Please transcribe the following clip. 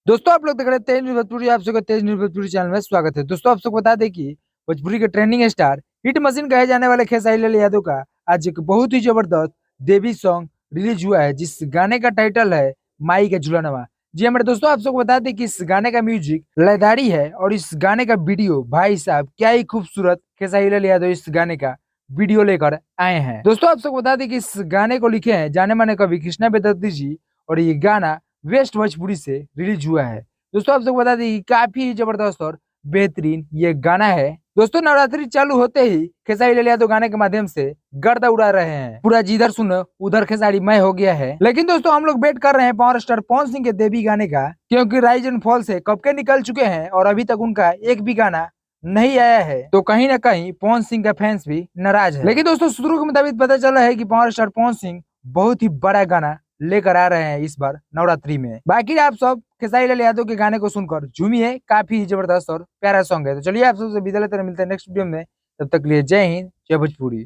दोस्तों आप लोग देख रहे हैं तेज न्यूज़ भोजपुरी। आप सबका तेज न्यूज़ भोजपुरी चैनल में स्वागत है। दोस्तों आप सबको बता दें कि भोजपुरी के ट्रेंडिंग स्टार हिट मशीन कहे जाने वाले खेसारी लाल यादव का आज एक बहुत ही जबरदस्त देवी सॉन्ग रिलीज हुआ है, जिस गाने का टाइटल है माई का झूलनवा। जी हमारे दोस्तों आप सबको बता दें कि इस गाने का म्यूजिक लयदारी है और इस गाने का वीडियो भाई साहब क्या ही खूबसूरत खेसारी लाल यादव इस गाने का वीडियो लेकर आए हैं। दोस्तों आप सबको बता दें कि इस गाने को लिखे हैं जाने माने कवि कृष्णा बेदर्ती जी और ये गाना वेस्ट भोजपुरी से रिलीज हुआ है। दोस्तों आप सबको बता दें कि काफी जबरदस्त और बेहतरीन ये गाना है। दोस्तों नवरात्रि चालू होते ही खेसारी लाल यादव गाने के माध्यम से गर्दा उड़ा रहे हैं। पूरा जिधर सुनो उधर खेसारी मय हो गया है। लेकिन दोस्तों हम लोग वेट कर रहे हैं पावर स्टार पवन सिंह के देवी गाने का, क्योंकि राइज एंड फॉल से कब के निकल चुके हैं और अभी तक उनका एक भी गाना नहीं आया है। तो कहीं ना कहीं पवन सिंह का फैंस भी नाराज है। लेकिन दोस्तों सूत्रों के मुताबिक पता चला है कि पावर स्टार पवन सिंह बहुत ही बड़ा गाना लेकर आ रहे हैं इस बार नवरात्रि में। बाकी आप सब खेसारी लाल यादव के गाने को सुनकर झूमिए, काफी जबरदस्त और प्यारा सॉन्ग है। तो चलिए आप सबसे विदा लेते हैं, मिलते हैं नेक्स्ट वीडियो में। तब तक लिए जय हिंद, जय भोजपुरी।